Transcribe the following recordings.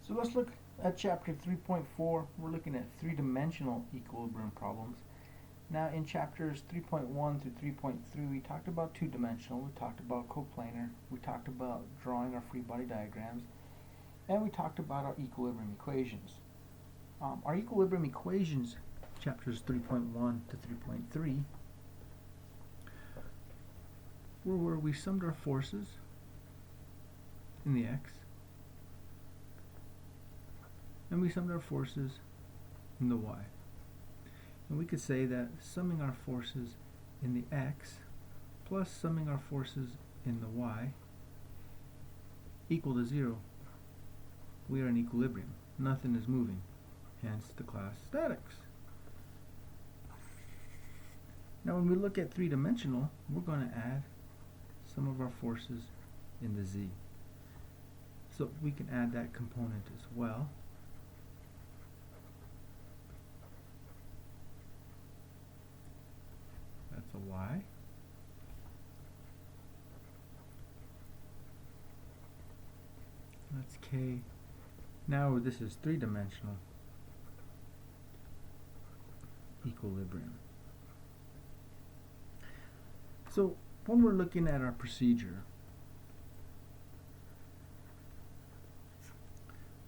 So let's look at chapter 3.4. We're looking at three-dimensional equilibrium problems. Now in chapters 3.1 through 3.3 we talked about two-dimensional, we talked about coplanar, we talked about drawing our free body diagrams, and we talked about our equilibrium equations. Our equilibrium equations, chapters 3.1 to 3.3, were where we summed our forces in the x, and we summed our forces in the y. And we could say that summing our forces in the x plus summing our forces in the y equal to 0. We are in equilibrium. Nothing is moving. Hence the class statics. Now when we look at three-dimensional, we're going to add some of our forces in the z. So we can add that component as well. That's a y. That's k. Now this is three-dimensional equilibrium. So when we're looking at our procedure,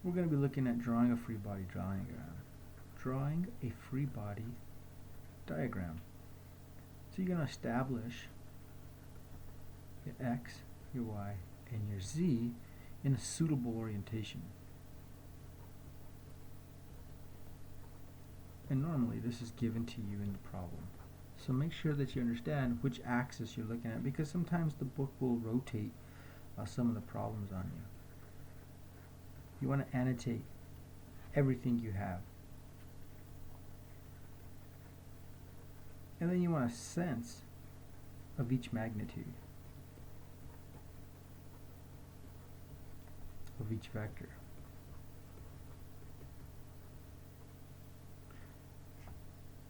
we're going to be looking at drawing a free body diagram. Drawing a free body diagram. So you're going to establish your x, your y, and your z in a suitable orientation. And normally this is given to you in the problem. So make sure that you understand which axis you're looking at, because sometimes the book will rotate some of the problems on you. You want to annotate everything you have. And then you want a sense of each magnitude of each vector.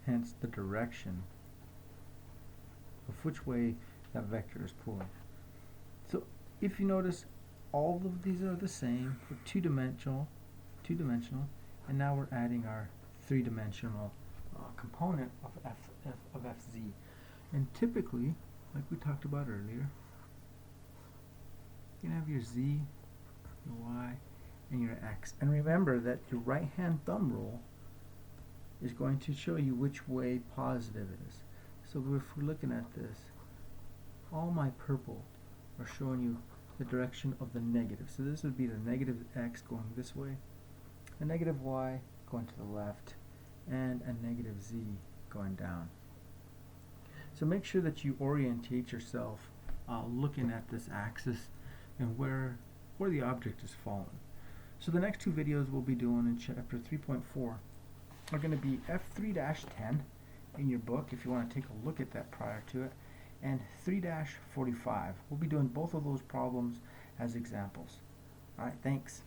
Hence the direction of which way that vector is pulling. So if you notice, all of these are the same for two-dimensional, and now we're adding our three-dimensional component of fz. And typically, like we talked about earlier, you can have your z, your y, and your x. And remember that your right-hand thumb rule is going to show you which way positive is. So if we're looking at this, all my purple are showing you the direction of the negative. So this would be the negative x going this way, a negative y going to the left, and a negative z going down. So make sure that you orientate yourself looking at this axis and where the object is falling. So the next two videos we'll be doing in chapter 3.4 are going to be F3-10 in your book if you want to take a look at that prior to it, and 3-45. We'll be doing both of those problems as examples. Alright, thanks.